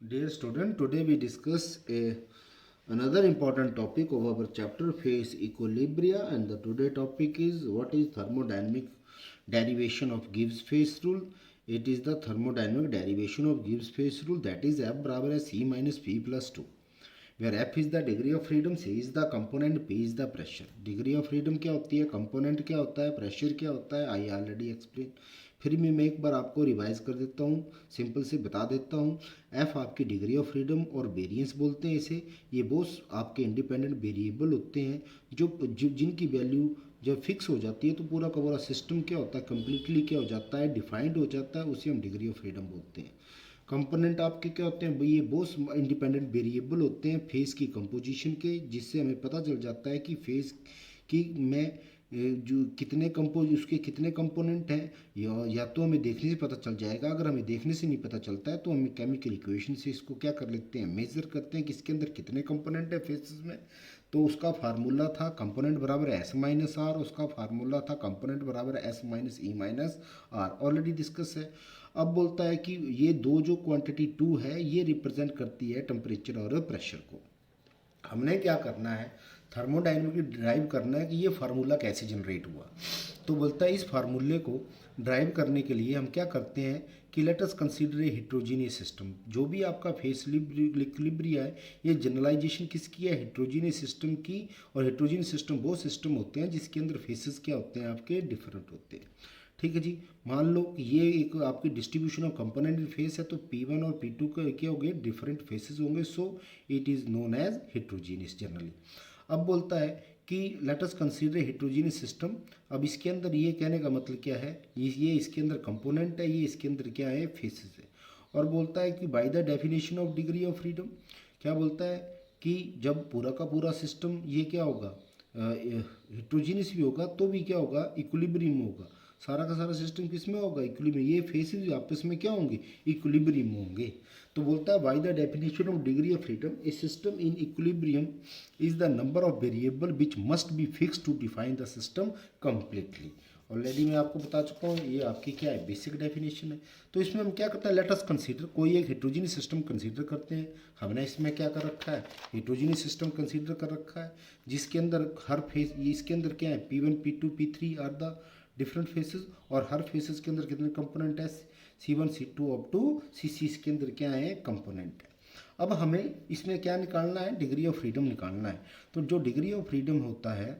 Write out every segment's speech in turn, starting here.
Dear student, today we discuss another important topic of our chapter phase equilibria, and the today topic is what is thermodynamic derivation of Gibbs phase rule. It is the thermodynamic derivation of Gibbs phase rule, that is F बराबर है C minus P plus 2, where F is the degree of freedom, C is the component, P is the pressure. Degree of freedom क्या होती है, component क्या होता है, pressure क्या होता है, I already explained. फिर मैं एक बार आपको रिवाइज कर देता हूँ, सिंपल से बता देता हूँ. एफ आपकी डिग्री ऑफ फ्रीडम और वेरिएंस बोलते हैं इसे. ये बोथ आपके इंडिपेंडेंट वेरिएबल होते हैं जो जिनकी वैल्यू जब फिक्स हो जाती है तो पूरा का पूरा सिस्टम क्या होता है, कम्प्लीटली क्या हो जाता है, डिफाइंड हो जाता है. उसे हम डिग्री ऑफ फ्रीडम बोलते हैं. कंपोनेंट आपके क्या होते हैं भाई, ये बोथ इंडिपेंडेंट वेरिएबल होते हैं फेस की कंपोजिशन के, जिससे हमें पता चल जाता है कि फेस की में जो कितने कंपोज उसके कितने कंपोनेंट हैं, या तो हमें देखने से पता चल जाएगा. अगर हमें देखने से नहीं पता चलता है तो हम केमिकल इक्वेशन से इसको क्या कर लेते हैं, मेजर करते हैं कि इसके अंदर कितने कंपोनेंट है फेसेस में. तो उसका फार्मूला था कंपोनेंट बराबर एस माइनस आर, उसका फार्मूला था कंपोनेंट बराबर S minus E minus R, already discuss है. अब बोलता है कि ये दो जो क्वांटिटी टू है ये रिप्रेजेंट करती है टेम्परेचर और प्रेशर को. हमने क्या करना है, थर्मोडाइनमिकली ड्राइव करना है कि ये फार्मूला कैसे जनरेट हुआ. तो बोलता है इस फार्मूले को ड्राइव करने के लिए हम क्या करते हैं कि let us consider a heterogeneous system. जो भी आपका फेस इक्विलिब्रिया है ये जनरलाइजेशन किसकी है, हेट्रोजीनियस सिस्टम की. और हेट्रोजीनियस सिस्टम वो सिस्टम होते हैं जिसके अंदर फेसेस क्या होते हैं, आपके डिफरेंट होते हैं. ठीक है जी. मान लो कि ये एक आपकी डिस्ट्रीब्यूशन ऑफ कंपोनेंट फेस है, तो P1 और P2 का क्या होंगे, डिफरेंट फेसेस होंगे. So it is known as heterogeneous generally. अब बोलता है कि let us consider heterogeneous system. अब इसके अंदर ये कहने का मतलब क्या है, ये इसके अंदर कंपोनेंट है, ये इसके अंदर क्या है, फेसेस है. और बोलता है कि bye the definition of degree of freedom, क्या बोलता है कि जब पूरा का पूरा सिस्टम ये क्या होगा, हेट्रोजीनियस भी होगा तो भी क्या होगा, इक्विलिब्रियम होगा. सारा का सारा सिस्टम किस में होगा, इक्विलिब्रियम. ये फेसेस आपस में क्या होंगे, इक्विलिब्रियम होंगे. तो बोलता है by the definition of degree of freedom a system in equilibrium is the number of variable which must be fixed to define the system completely. Already मैं आपको बता चुका हूँ, ये आपकी क्या है, बेसिक डेफिनेशन है. तो इसमें हम क्या करते हैं, लेट अस कंसीडर कोई एक हेट्रोजीनियस सिस्टम कंसीडर करते हैं. हमने इसमें क्या कर रखा है, हेट्रोजीनियस सिस्टम कंसीडर कर रखा है जिसके अंदर हर फेस, इसके अंदर क्या है, P1 P2 P3 are the different phases. और हर फेसेस के अंदर कितने कंपोनेंट है, C1 C2 up to CC, इसके अंदर क्या है, कंपोनेंट है. अब हमें इसमें क्या निकालना है, डिग्री ऑफ फ्रीडम निकालना है. तो जो डिग्री ऑफ फ्रीडम होता है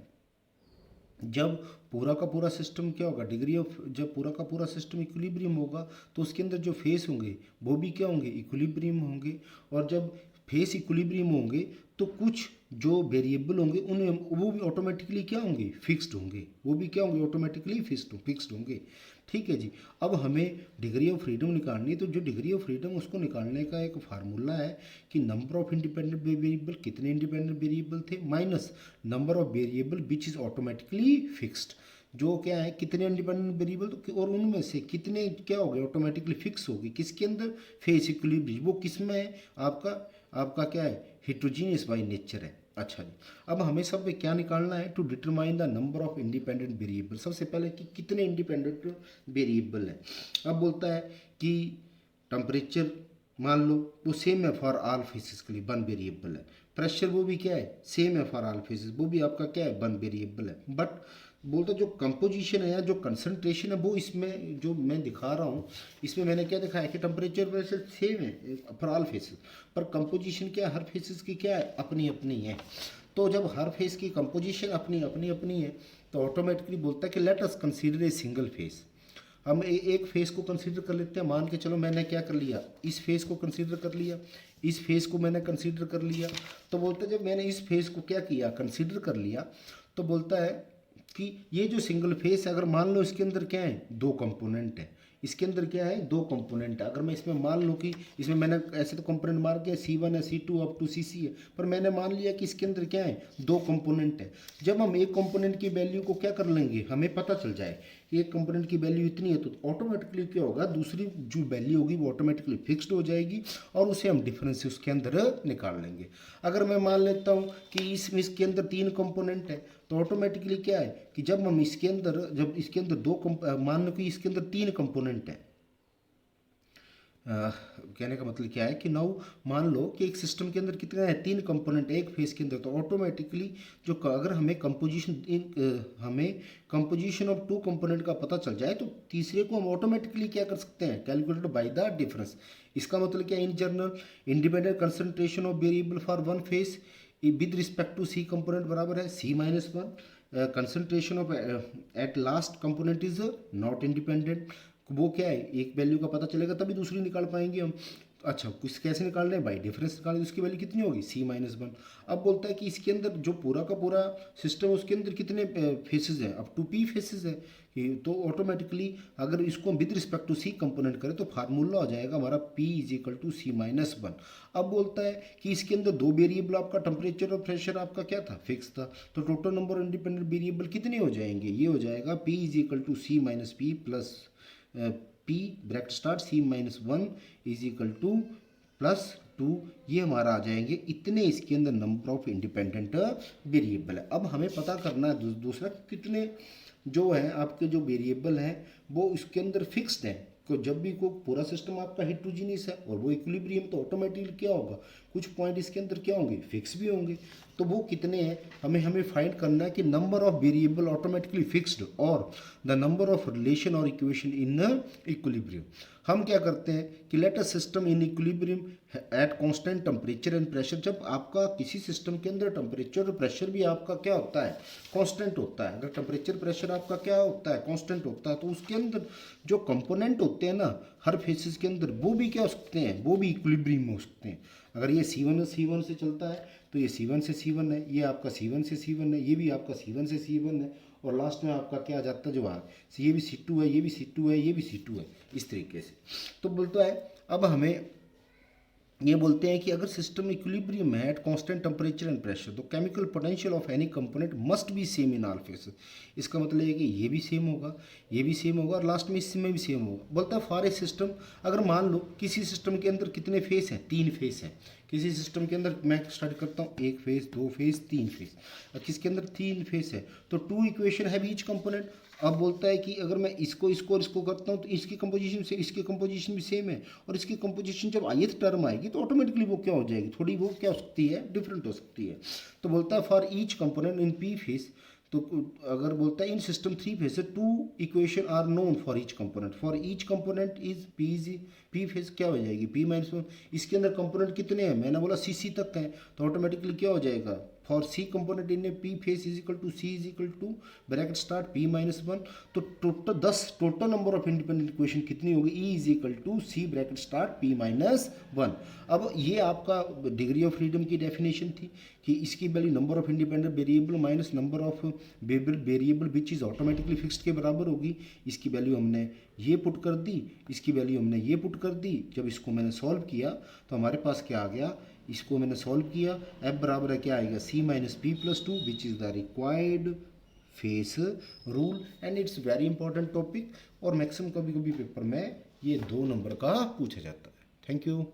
जब पूरा का पूरा सिस्टम क्या होगा, डिग्री ऑफ, जब पूरा का पूरा सिस्टम इक्विलिब्रियम होगा तो उसके अंदर जो फेस होंगे वो भी क्या होंगे, इक्विलिब्रियम होंगे. और जब फेस इक्विलिब्रियम होंगे तो कुछ जो वेरिएबल होंगे उनमें वो भी ऑटोमेटिकली क्या होंगे, फिक्स्ड होंगे. वो भी क्या होंगे, ऑटोमेटिकली फिक्स्ड होंगे. ठीक है जी. अब हमें डिग्री ऑफ फ्रीडम निकालनी है. तो जो डिग्री ऑफ फ्रीडम उसको निकालने का एक फार्मूला है कि नंबर ऑफ इंडिपेंडेंट वेरिएबल, कितने इंडिपेंडेंट वेरिएबल थे, minus number of variable which is automatically fixed. जो क्या है, कितने इंडिपेंडेंट वेरिएबल, तो और उनमें से कितने क्या हो गए, ऑटोमेटिकली फिक्स हो गए. किसके अंदर, फेस इक्विलिब्रियम. वो किस में है, आपका आपका क्या है, हेट्रोजीनियस बाई नेचर है. अच्छा जी. अब हमें सब में क्या निकालना है, to determine the number of independent variable. सबसे पहले कि कितने इंडिपेंडेंट वेरिएबल हैं. अब बोलता है कि टेम्परेचर मान लो वो सेम है फॉर ऑल फेसेस के लिए, वन वेरिएबल है. प्रेशर वो भी क्या है, सेम है फॉर ऑल फेसेस, वो भी आपका क्या है, वन वेरिएबल है. बट बोलता जो कंपोजिशन है या जो कंसंट्रेशन है वो इसमें जो मैं दिखा रहा हूँ, इसमें मैंने क्या दिखाया कि टेम्परेचर वैसे सेम है फॉर ऑल फेसेस, पर कंपोजिशन क्या है, हर फेसेस की क्या है, अपनी अपनी है. तो जब हर फेस की कंपोजिशन अपनी अपनी अपनी है तो ऑटोमेटिकली बोलता है कि let us consider a single phase. हम एक फेस को कंसीडर कर लेते हैं. मान के चलो मैंने क्या कर लिया, इस फेस को कंसीडर कर लिया, इस फेस को मैंने कंसीडर कर लिया. तो बोलता है जब मैंने इस फेस को क्या किया, कंसीडर कर लिया, तो बोलता है कि ये जो सिंगल फेस है, अगर मान लो इसके अंदर क्या है, दो कंपोनेंट है, इसके अंदर क्या है, दो कंपोनेंट है. अगर मैं इसमें मान लूँ कि इसमें मैंने ऐसे तो कंपोनेंट मार के C1 है, C2 अप टू CC है, पर मैंने मान लिया कि इसके अंदर क्या है, दो कंपोनेंट है. जब हम एक कंपोनेंट की वैल्यू को क्या कर लेंगे, हमें पता चल जाए कि एक कंपोनेंट की वैल्यू इतनी है, तो ऑटोमेटिकली क्या होगा, दूसरी जो वैल्यू होगी वो ऑटोमेटिकली फिक्स्ड हो जाएगी और उसे हम डिफरेंस उसके अंदर निकाल लेंगे. अगर मैं मान लेता हूँ कि इसके अंदर तीन कंपोनेंट है, तो ऑटोमेटिकली क्या है कि जब हम इसके अंदर, जब इसके अंदर मान लो कि इसके अंदर तीन कंपोनेंट है, कहने का मतलब क्या है कि नाउ मान लो कि एक सिस्टम के अंदर कितने हैं, 3 कंपोनेंट एक फेस के अंदर, तो ऑटोमेटिकली जो अगर हमें कंपोजिशन ऑफ 2 कंपोनेंट का पता चल जाए तो तीसरे को हम ऑटोमेटिकली क्या कर सकते हैं, कैलकुलेटेड बाय द डिफरेंस। इसका मतलब क्या है, in general independent concentration of variable for one phase with respect to C component बराबर है C-1, concentration of at last component is not independent. वो क्या है, एक वैल्यू का पता चलेगा तभी दूसरी निकाल पाएंगे हम। अच्छा, कुछ कैसे निकाल रहे हैं, बाई डिफरेंस निकाल रहे हैं, उसकी वैल्यू कितनी होगी C-1। अब बोलता है कि इसके अंदर जो पूरा का पूरा सिस्टम उसके अंदर कितने फेसेस हैं, अब 2p फेसेस है। तो ऑटोमेटिकली अगर इसको with respect to C component करें तो फार्मूला हो जाएगा हमारा P = C-1। अब बोलता है कि इसके अंदर 2 वेरिएबल, आपका टेम्परेचर और प्रेशर आपका क्या था, फिक्स था, तो total number of independent variable कितने हो जाएंगे, ये हो जाएगा P = C-P plus P bracket start C-1 +2, ये हमारा आ जाएंगे इतने, इसके अंदर नंबर ऑफ इंडिपेंडेंट वेरिएबल है। अब हमें पता करना है दूसरा कितने जो है आपके जो वेरिएबल हैं वो इसके अंदर फिक्स्ड हैं। को जब भी को पूरा सिस्टम आपका हेट्रोजीनियस है और वो इक्विलिब्रियम, तो ऑटोमेटिकली क्या होगा, कुछ पॉइंट इसके अंदर क्या होंगे, फिक्स भी होंगे। तो वो कितने हैं, हमें फाइंड करना है कि number of variable automatically fixed और द नंबर ऑफ रिलेशन और इक्वेशन इन इक्विलिब्रियम। हम क्या करते हैं कि let a system in equilibrium at constant temperature and pressure. जब आपका किसी सिस्टम के अंदर टेम्परेचर और प्रेशर भी आपका क्या होता है, कांस्टेंट होता है। अगर टेम्परेचर प्रेशर आपका क्या होता है, कांस्टेंट होता है, तो उसके अंदर जो कंपोनेंट होते हैं ना हर फेसेस के अंदर, वो भी क्या हो सकते हैं, वो भी इक्विलिब्रियम में हो सकते हैं। अगर ये C1 से चलता है तो ये C1 से C1 है, ये आपका C1 से C1 है, ये भी आपका C1 से C1 है, और लास्ट में आपका क्या आ जाता है, जो ये भी C2 है, ये भी C2 है, ये भी C2 है, इस तरीके से। तो बोलता है अब हमें ये बोलते हैं कि अगर सिस्टम इक्विलिब्रियम है at constant temperature and pressure, तो chemical potential of any component must be same in all phases. इसका मतलब है कि ये भी सेम होगा, ये भी सेम होगा, और लास्ट में इसमें भी सेम होगा। बोलता है फॉर ए सिस्टम, अगर मान लो किसी सिस्टम के अंदर कितने फेस हैं, 3 फेस हैं। किसी सिस्टम के अंदर मैं स्टार्ट करता हूँ 1 फेस, 2 फेस, 3 फेस, किसके अंदर 3 फेस है, तो 2 इक्वेशन है ईच कंपोनेंट। अब बोलता है कि अगर मैं इसको इसको और इसको करता हूँ तो इसकी कंपोजिशन से इसकी कंपोजिशन भी सेम है, और इसकी कंपोजिशन जब ith टर्म आएगी तो ऑटोमेटिकली वो क्या हो जाएगी, थोड़ी वो क्या हो सकती है, डिफरेंट हो सकती है। तो बोलता है for each component in p phase, तो अगर बोलता है in system 3 phase 2 equation are known for each component, for each component is p phase क्या हो जाएगी P-1। इसके अंदर कंपोनेंट कितने हैं, मैंने बोला C तक हैं, तो ऑटोमेटिकली क्या हो जाएगा, for C component in P face C bracket start P-1। तो total number of independent equation कितनी होगी, E C bracket start P-1। अब ये आपका डिग्री ऑफ फ्रीडम की डेफिनेशन थी कि इसकी value number of independent variable minus number of variable which is automatically fixed के बराबर होगी। इसकी वैल्यू हमने ये पुट कर दी, इसकी वैल्यू हमने ये पुट कर दी। जब इसको मैंने सॉल्व किया तो हमारे पास क्या आ गया, इसको मैंने सॉल्व किया, F बराबर है क्या आएगा C-P+2 which is the required face rule, and it's very important topic, और मैक्सिमम कभी कभी पेपर में ये 2 नंबर का पूछा जाता है। Thank you.